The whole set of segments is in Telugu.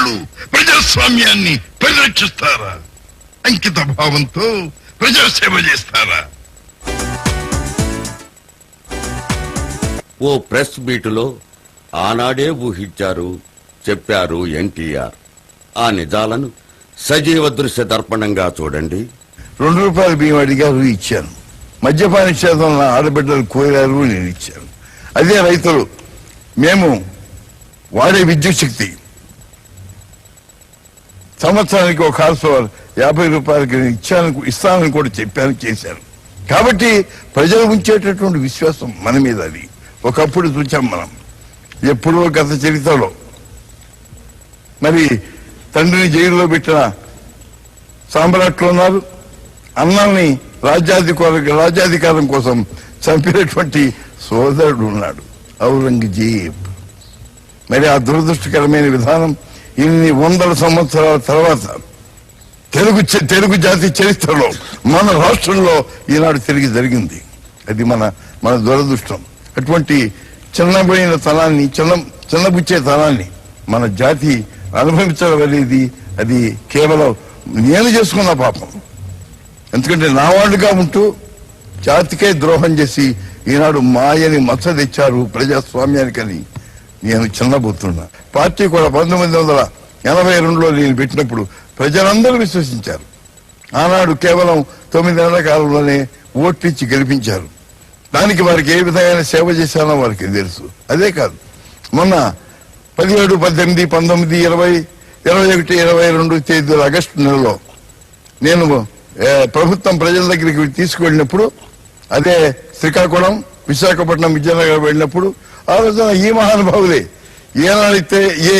ఏళ్ళు ప్రజాస్వామ్యాన్ని పరిరక్షిస్తారా? అంకిత భావంతో ప్రజాసేవ చేస్తారా? ఓ ప్రెస్ మీటులో ఆనాడే ఊహించారు, చెప్పారు ఎన్టీఆర్. ఆ నిజాలను సజీవ దృశ్య దర్పణంగా చూడండి. ₹2 బియ్యం అడిగారు, ఇచ్చాను. మద్యపాన నిషేధం ఆడబిడ్డలు కోరారు, నేను ఇచ్చాను. అదే రైతులు మేము వాడే విద్యుత్ శక్తి సంవత్సరానికి ఒక హార్స్ పవర్ ₹50 ఇస్తానని కూడా చెప్పాను, చేశాను. కాబట్టి ప్రజలు ఉంచేటటువంటి విశ్వాసం మన మీద. అది ఒకప్పుడు చూచాం మనం. ఎప్పుడో గత చరిత్రలో మరి తండ్రిని జైలులో పెట్టిన సామ్రాట్లు ఉన్నారు, అన్నాన్ని రాజ్యాధికారం కోసం చంపినటువంటి సోదరుడు ఉన్నాడు, ఔరంగజేబ్. మరి ఆ దురదృష్టకరమైన విధానం ఇన్ని వందల సంవత్సరాల తర్వాత తెలుగు జాతి చరిత్రలో మన రాష్ట్రంలో ఈనాడు తిరిగి జరిగింది. అది మన దురదృష్టం. అటువంటి చిన్నబోయిన తనాన్ని, చిన్నబుచ్చే తనాన్ని మన జాతి అనుభవించడం అనేది అది కేవలం నేను చేసుకున్న పాపం. ఎందుకంటే నా వాళ్ళుగా ఉంటూ జాతికే ద్రోహం చేసి ఈనాడు మాయని మచ్చ తెచ్చారు ప్రజాస్వామ్యానికని నేను చిన్నబోతున్నా. పార్టీ కూడా 1982లో నేను పెట్టినప్పుడు ప్రజలందరూ విశ్వసించారు. ఆనాడు కేవలం 9 నెలల కాలంలోనే ఓట్లిచ్చి గెలిపించారు. దానికి వారికి ఏ విధమైన సేవ చేశానో వారికి తెలుసు. అదే కాదు, మొన్న 17, 18, 19, 20, 21, 22 తేదీల ఆగస్టు నెలలో నేను ప్రభుత్వం ప్రజల దగ్గరికి తీసుకువెళ్ళినప్పుడు, అదే శ్రీకాకుళం, విశాఖపట్నం, విజయనగరం వెళ్ళినప్పుడు ఆ రోజున ఈ మహానుభావులే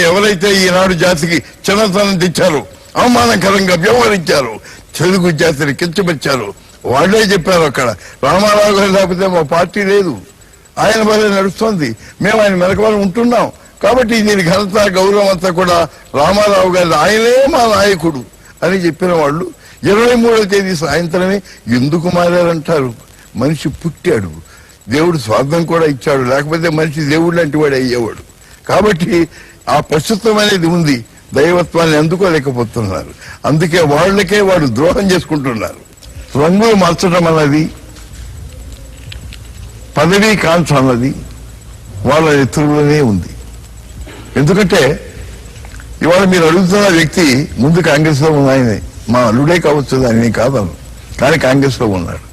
ఎవరైతే ఈనాడు జాతికి చిన్నతనం తెచ్చారు, అవమానకరంగా వ్యవహరించారు, తెలుగు జాతిని కించపరిచారు, వాళ్లే చెప్పారు అక్కడ రామారావు గారు లేకపోతే మా పార్టీ లేదు, ఆయన వల్లే నడుస్తోంది, మేము ఆయన మెలకువలు ఉంటున్నాం, కాబట్టి దీని ఘనత గౌరవం అంతా కూడా రామారావు గారి, ఆయనే మా నాయకుడు అని చెప్పిన వాళ్ళు 23వ తేదీ సాయంత్రమే ఎందుకు మారారంటారు? మనిషి పుట్టాడు, దేవుడు స్వార్థం కూడా ఇచ్చాడు, లేకపోతే మనిషి దేవుడు లాంటి వాడు అయ్యేవాడు. కాబట్టి ఆ ప్రస్తుతం అనేది ఉంది, దైవత్వాన్ని అందుకోలేకపోతున్నారు. అందుకే వాళ్ళకే వాడు ద్రోహం చేసుకుంటున్నారు. రంగులు మార్చడం అన్నది, పదవీ కాంక్ష అన్నది వాళ్ళ ఎత్తులోనే ఉంది. ఎందుకంటే ఇవాళ మీరు అడుగుతున్న వ్యక్తి ముందు కాంగ్రెస్ లో ఉన్నాయనే, మా అల్లుడే కావచ్చు, దాన్ని కాదను, కానీ కాంగ్రెస్ లో ఉన్నాడు.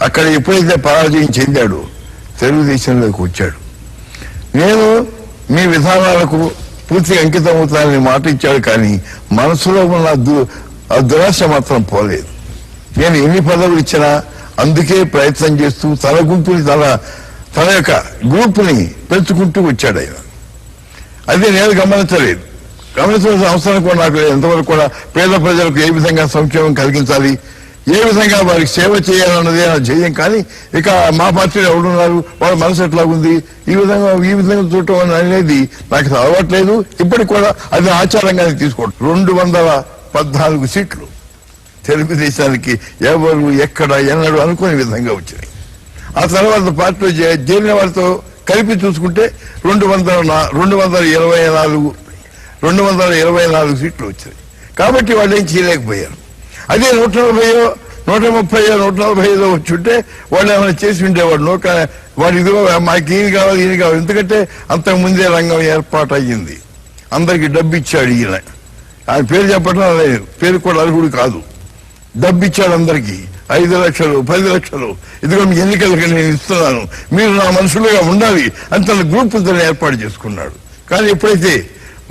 అక్కడ ఎప్పుడైతే పరాజయం చెందాడో తెలుగుదేశంలోకి వచ్చాడు. నేను మీ విధానాలకు పూర్తిగా అంకితం అవుతానని మాట ఇచ్చాడు, కానీ మనసులో ఉన్న ఆ దురాశ మాత్రం పోలేదు. నేను ఎన్ని పదవులు ఇచ్చినా అందుకే ప్రయత్నం చేస్తూ తన గుంపుని తన యొక్క గ్రూప్ని పెంచుకుంటూ వచ్చాడు ఆయన. అదే నేను గమనించలేదు. గమనించాల్సిన అవసరం కూడా నాకు లేదు. ఎంతవరకు కూడా పేద ప్రజలకు ఏ విధంగా సంక్షేమం కలిగించాలి, ఏ విధంగా వారికి సేవ చేయాలన్నది నా ధ్యేయం. కానీ ఇక మా పార్టీలో ఎవరున్నారు, వాళ్ళ మనసు ఎట్లాగుంది, ఈ విధంగా చూడటం అనేది నాకు అలవాట్లేదు. ఇప్పటికి కూడా అది ఆచారంగానే తీసుకోవడం. 214 సీట్లు తెలుగుదేశానికి ఎవరు ఎక్కడ ఎన్నడూ అనుకునే విధంగా వచ్చినాయి. ఆ తర్వాత పార్టీలో చేరిన వారితో కలిపి చూసుకుంటే 224 సీట్లు వచ్చాయి. కాబట్టి వాళ్ళు ఏం చేయలేకపోయారు. అదే 140, 130, 145 వచ్చుంటే వాళ్ళు ఏమైనా చేసి ఉండేవాడు. వాడు ఇదిగో మాకు ఈయన కావాలి, ఈయన కావాలి. ఎందుకంటే అంతకుముందే రంగం ఏర్పాటు అయ్యింది, అందరికి డబ్బు ఇచ్చాడు ఈయన. ఆయన పేరు చెప్పడం లేదు, పేరు కూడా అర్హుడు కాదు. డబ్బు ఇచ్చాడు అందరికి, 5 లక్షలు, 10 లక్షలు, ఇదిగో మీ ఎన్నికలకి నేను ఇస్తున్నాను, మీరు నా మనుషులుగా ఉండాలి అని తన గ్రూపులతో ఏర్పాటు చేసుకున్నాడు. కానీ ఎప్పుడైతే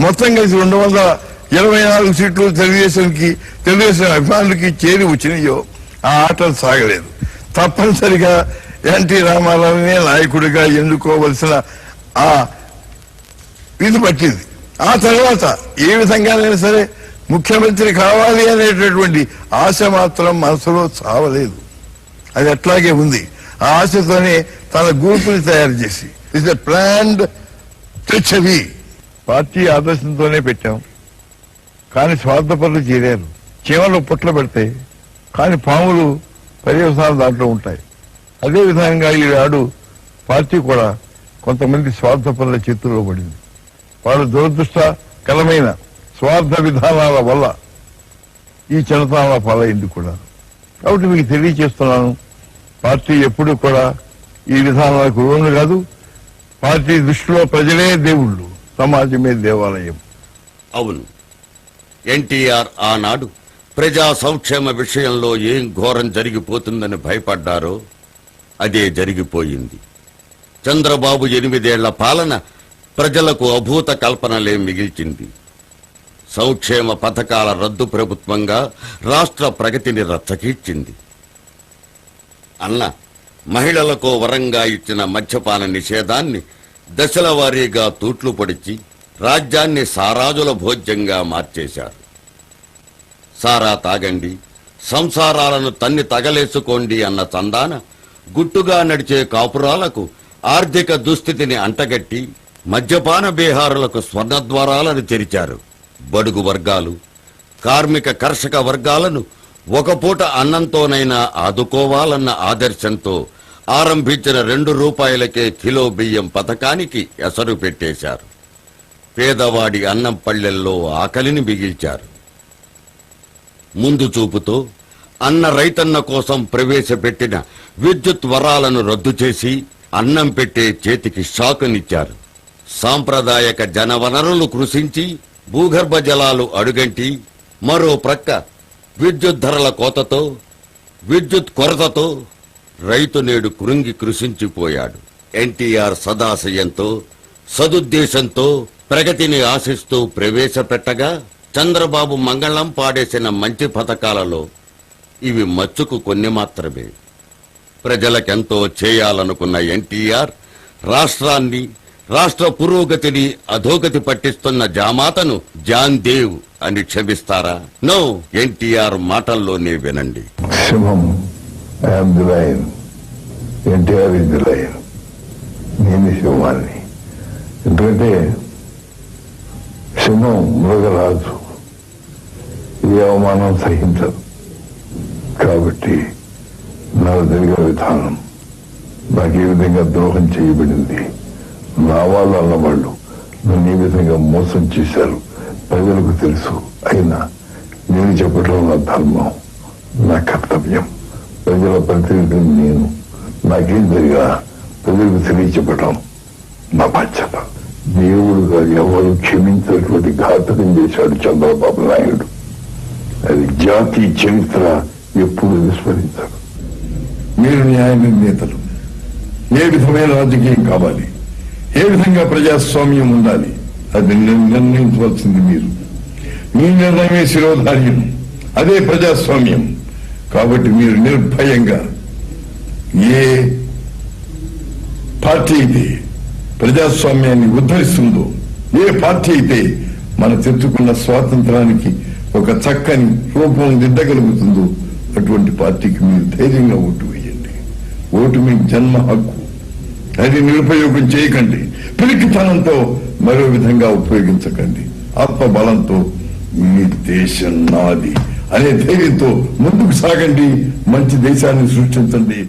మొత్తం కలిసి 224 సీట్లు తెలుగుదేశం అభిమానులకి చేరి వచ్చినాయో ఆ ఆటలు సాగలేదు. తప్పనిసరిగా ఎన్టీ రామారావునే నాయకుడిగా ఎన్నుకోవలసిన ఆ ఇది పట్టింది. ఆ తర్వాత ఏ విధంగానైనా సరే ముఖ్యమంత్రి కావాలి అనేటటువంటి ఆశ మాత్రం మనసులో చావలేదు. అది అట్లాగే ఉంది. ఆ ఆశతోనే తన గ్రూపుని తయారు చేసి it's a planned treachery. Party ఆదర్శంతోనే పెట్టాం, కానీ స్వార్థపరులు చేరారు. చీమలు పుట్లు పెడతాయి, కానీ పాములు పర్యవసానాలు దాంట్లో ఉంటాయి. అదే విధంగా ఈనాడు పార్టీ కూడా కొంతమంది స్వార్థపరుల చేతుల్లో పడింది. వాళ్ళు దురదృష్టకరమైన స్వార్థ విధానాల వల్ల ఈ చిన్నతనాల పాలైంది కూడా. కాబట్టి మీకు తెలియజేస్తున్నాను, పార్టీ ఎప్పుడు కూడా ఈ విధానాలకు లోను కాదు. పార్టీ దృష్టిలో ప్రజలే దేవుళ్ళు, సమాజమే దేవాలయం. అవును, ఎన్టీఆర్ ఆనాడు ప్రజా సంక్షేమ విషయంలో ఏం ఘోరం జరిగిపోతుందని భయపడ్డారో అదే జరిగిపోయింది. చంద్రబాబు 8 ఏళ్ల పాలన ప్రజలకు అభూత కల్పనలే మిగిల్చింది. సంక్షేమ పథకాల రద్దు ప్రభుత్వంగా రాష్ట్ర ప్రగతిని రచ్చకీర్చింది. అన్న మహిళలకు వరంగా ఇచ్చిన మద్యపాన నిషేధాన్ని దశల వారీగా తూట్లు పొడిచి రాజ్యాన్ని సారాజుల భోజ్యంగా మార్చేశారు. సారా తాగండి, సంసారాలను తన్ని తగలేసుకోండి అన్న చందాన గుట్టుగా నడిచే కాపురాలకు ఆర్థిక దుస్థితిని అంటగట్టి మద్యపాన బేహారులకు స్వర్ణద్వారాలను తెరిచారు. బడుగు వర్గాలు, కార్మిక కర్షక వర్గాలను ఒక పూట అన్నంతోనైనా ఆదుకోవాలన్న ఆదర్శంతో ఆరంభించిన 2 రూపాయలకే కిలో బియ్యం పథకానికి ఎసరు పెట్టేశారు. పేదవాడి అన్నం పళ్ళెల్లో ఆకలిని మిగిల్చారు. ముందు చూపుతో అన్న రైతన్న కోసం ప్రవేశపెట్టిన విద్యుత్ వరాలను రద్దు చేసి అన్నం పెట్టే చేతికి షాకునిచ్చారు. సాంప్రదాయక జనవనరులు కృషించి భూగర్భ జలాలు అడుగంటి మరో ప్రక్క విద్యుత్ ధరల కోతతో, విద్యుత్ కొరతతో రైతు నేడు కృంగి కృషించిపోయాడు. ఎన్టీఆర్ సదాశయంతో, సదుద్దేశంతో ప్రగతిని ఆశిస్తూ ప్రవేశపెట్టగా చంద్రబాబు మంగళం పాడేసిన మంచి పథకాలలో ఇవి మచ్చుకు కొన్ని మాత్రమే. ప్రజలకెంతో చేయాలనుకున్న ఎన్టీఆర్ రాష్ట్రాన్ని, రాష్ట్ర పురోగతిని అధోగతి పట్టిస్తున్న జామాతను జాన్ దేవ్ అని క్షమిస్తారా? నో, ఎన్టీఆర్ మాటల్లోనే వినండి. సింహం, I'm the lion, NTR is the lion. నేను సింహాన్ని. ఎందుకంటే సింహం మృగరాజు, ఏ అవమానం సహించదు. కాబట్టి నాకు జరిగిన విధానం, నాకు ఏ విధంగా ద్రోహం చేయబడింది, నా వాళ్ళు అన్నవాళ్ళు నన్ను ఏ విధంగా మోసం చేశారు ప్రజలకు తెలుసు. అయినా నేను చెప్పడం నా ధర్మం, నా కర్తవ్యం. ప్రజల ప్రతినిధిని నేను. నాకేం జరిగా ప్రజలకు తెలియచెప్పటం నా బాధ్యత. దేవుడుగా ఎవరు క్షమించినటువంటి ఘాతకం చేశాడు చంద్రబాబు నాయుడు. అది జాతి చరిత్ర ఎప్పుడు విస్మరించరు. మీరు న్యాయ నిర్ణేతలు. ఏ విధమైన రాజకీయం కావాలి, ఏ విధంగా ప్రజాస్వామ్యం ఉండాలి, అది నిర్ణయించవలసింది మీరు. మీ నిర్ణయమే శిరోధార్యం, అదే ప్రజాస్వామ్యం. కాబట్టి మీరు నిర్భయంగా ఏ పార్టీ అయితే ప్రజాస్వామ్యాన్ని ఉద్ధరిస్తుందో, ఏ పార్టీ అయితే మన తెచ్చుకున్న స్వాతంత్రానికి ఒక చక్కని రూపం దిద్దగలుగుతుందో అటువంటి పార్టీకి మీరు ధైర్యంగా ఓటు వేయండి. ఓటు మీ జన్మ హక్కు. అది నిరుపయోగం చేయకండి. పిరికితనంతో మరో విధంగా ఉపయోగించకండి. ఆత్మబలంతో ఈ దేశం నాది అనే ధైర్యంతో ముందుకు సాగండి. మంచి దేశాన్ని సృష్టించండి.